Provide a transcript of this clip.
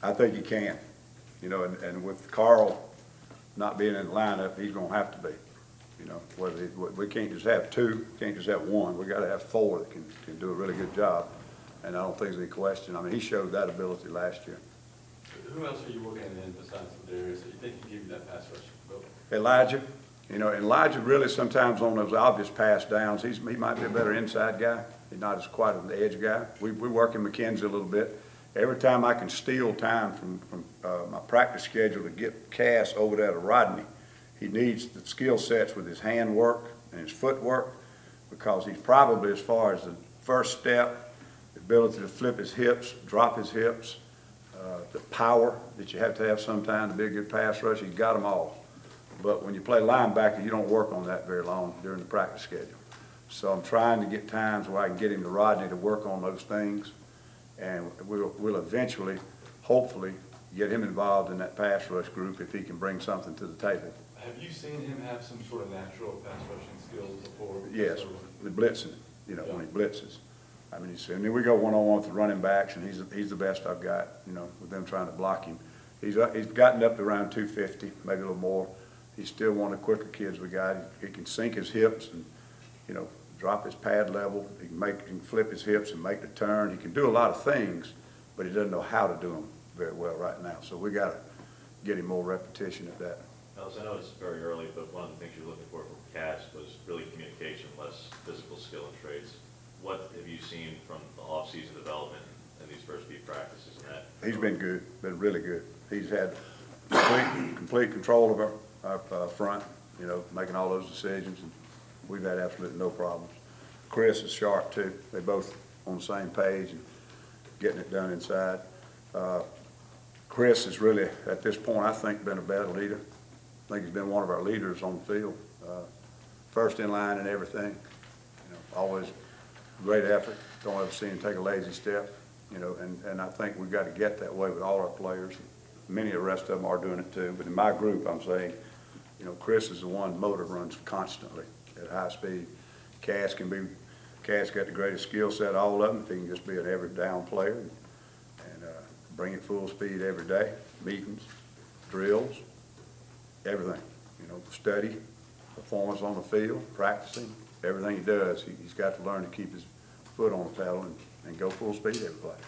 I think he can. You know, and with Carl not being in the lineup, he's going to have to be. You know, we can't just have two, can't just have one. We got to have four that can do a really good job. And I don't think there's any question. I mean, he showed that ability last year. Who else are you looking at in besides Darius that you think can give you that pass rush? Elijah. You know, Elijah really sometimes on those obvious pass downs, he might be a better inside guy. He's not as quite an edge guy. We work in McKenzie a little bit. Every time I can steal time from my practice schedule to get Cass over there to Rodney, he needs the skill sets with his hand work and his footwork, because he's probably, as far as the first step, the ability to flip his hips, drop his hips, the power that you have to have sometimes to be a good pass rush, he's got them all. But when you play linebacker, you don't work on that very long during the practice schedule. So I'm trying to get times where I can get him to Rodney to work on those things, and we'll eventually, hopefully, get him involved in that pass rush group if he can bring something to the table. Have you seen him have some sort of natural pass rushing skills before? Yes, the blitzing, you know, when he blitzes. I mean, and then we go one-on-one with the running backs, and he's the best I've got, you know, with them trying to block him. He's gotten up to around 250, maybe a little more. He's still one of the quicker kids we got. He can sink his hips and, you know, drop his pad level. He can flip his hips and make the turn. He can do a lot of things, but he doesn't know how to do them very well right now. So we got to get him more repetition at that. Ellis, I know it's very early, but one of the things you're looking for from Cass was really communication, less physical skill and traits. What have you seen from the off-season development in these first few practices in that? He's been good, been really good. He's had complete control of our front, you know, making all those decisions, and we've had absolutely no problems. Chris is sharp too. They both on the same page and getting it done inside. Chris has really, at this point, I think, been a better leader. I think he's been one of our leaders on the field. First in line and everything. You know, always great effort. Don't ever see him take a lazy step. You know, and I think we've got to get that way with all our players. Many of the rest of them are doing it too. But in my group, I'm saying, you know, Chris is the one motor runs constantly at high speed. Cass got the greatest skill set of all of them. If he can just be an every down player and bring it full speed every day, meetings, drills, everything. You know, study, performance on the field, practicing, everything he does, he's got to learn to keep his foot on the pedal and go full speed every play.